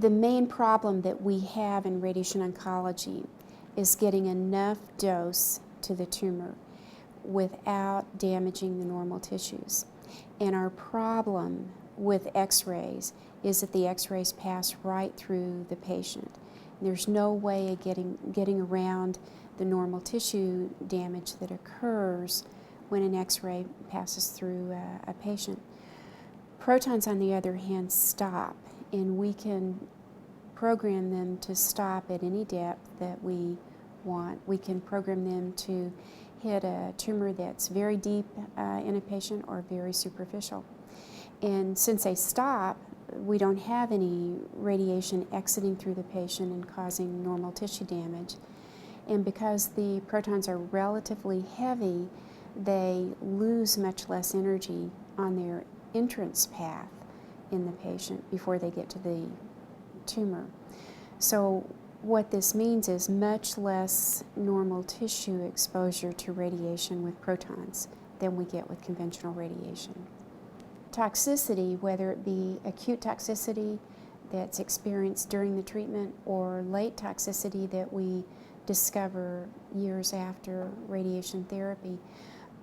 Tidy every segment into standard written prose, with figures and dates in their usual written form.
The main problem that we have in radiation oncology is getting enough dose to the tumor without damaging the normal tissues. And our problem with x-rays is that the x-rays pass right through the patient. There's no way of getting around the normal tissue damage that occurs when an x-ray passes through a patient. Protons, on the other hand, stop, and we can program them to stop at any depth that we want. We can program them to hit a tumor that's very deep in a patient or very superficial. And since they stop, we don't have any radiation exiting through the patient and causing normal tissue damage. And because the protons are relatively heavy, they lose much less energy on their entrance path in the patient before they get to the tumor. So what this means is much less normal tissue exposure to radiation with protons than we get with conventional radiation. Toxicity, whether it be acute toxicity that's experienced during the treatment or late toxicity that we discover years after radiation therapy,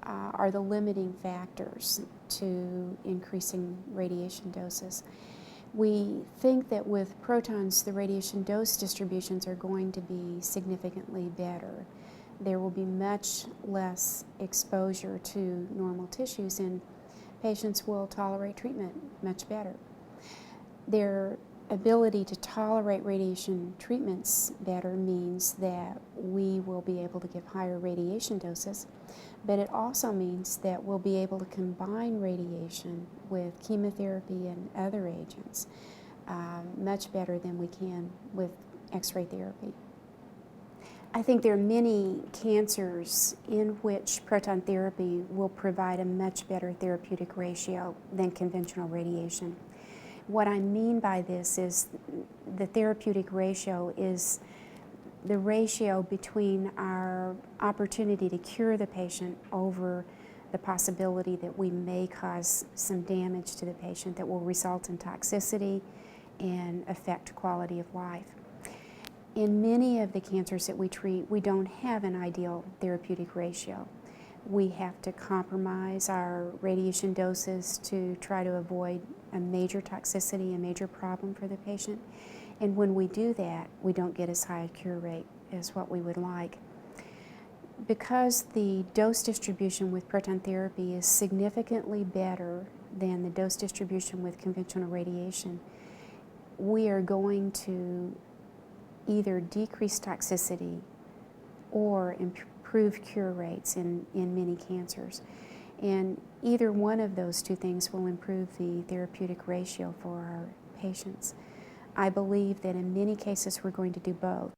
are the limiting factors to increasing radiation doses. We think that with protons, the radiation dose distributions are going to be significantly better. There will be much less exposure to normal tissues, and patients will tolerate treatment much better. Their ability to tolerate radiation treatments better means that we will be able to give higher radiation doses, but it also means that we'll be able to combine radiation with chemotherapy and other agents much better than we can with X-ray therapy. I think there are many cancers in which proton therapy will provide a much better therapeutic ratio than conventional radiation. What I mean by this is the therapeutic ratio is the ratio between our opportunity to cure the patient over the possibility that we may cause some damage to the patient that will result in toxicity and affect quality of life. In many of the cancers that we treat, we don't have an ideal therapeutic ratio. We have to compromise our radiation doses to try to avoid a major toxicity, a major problem for the patient. And when we do that, we don't get as high a cure rate as what we would like. Because the dose distribution with proton therapy is significantly better than the dose distribution with conventional radiation, we are going to either decrease toxicity or improve cure rates in many cancers. And either one of those two things will improve the therapeutic ratio for our patients. I believe that in many cases we're going to do both.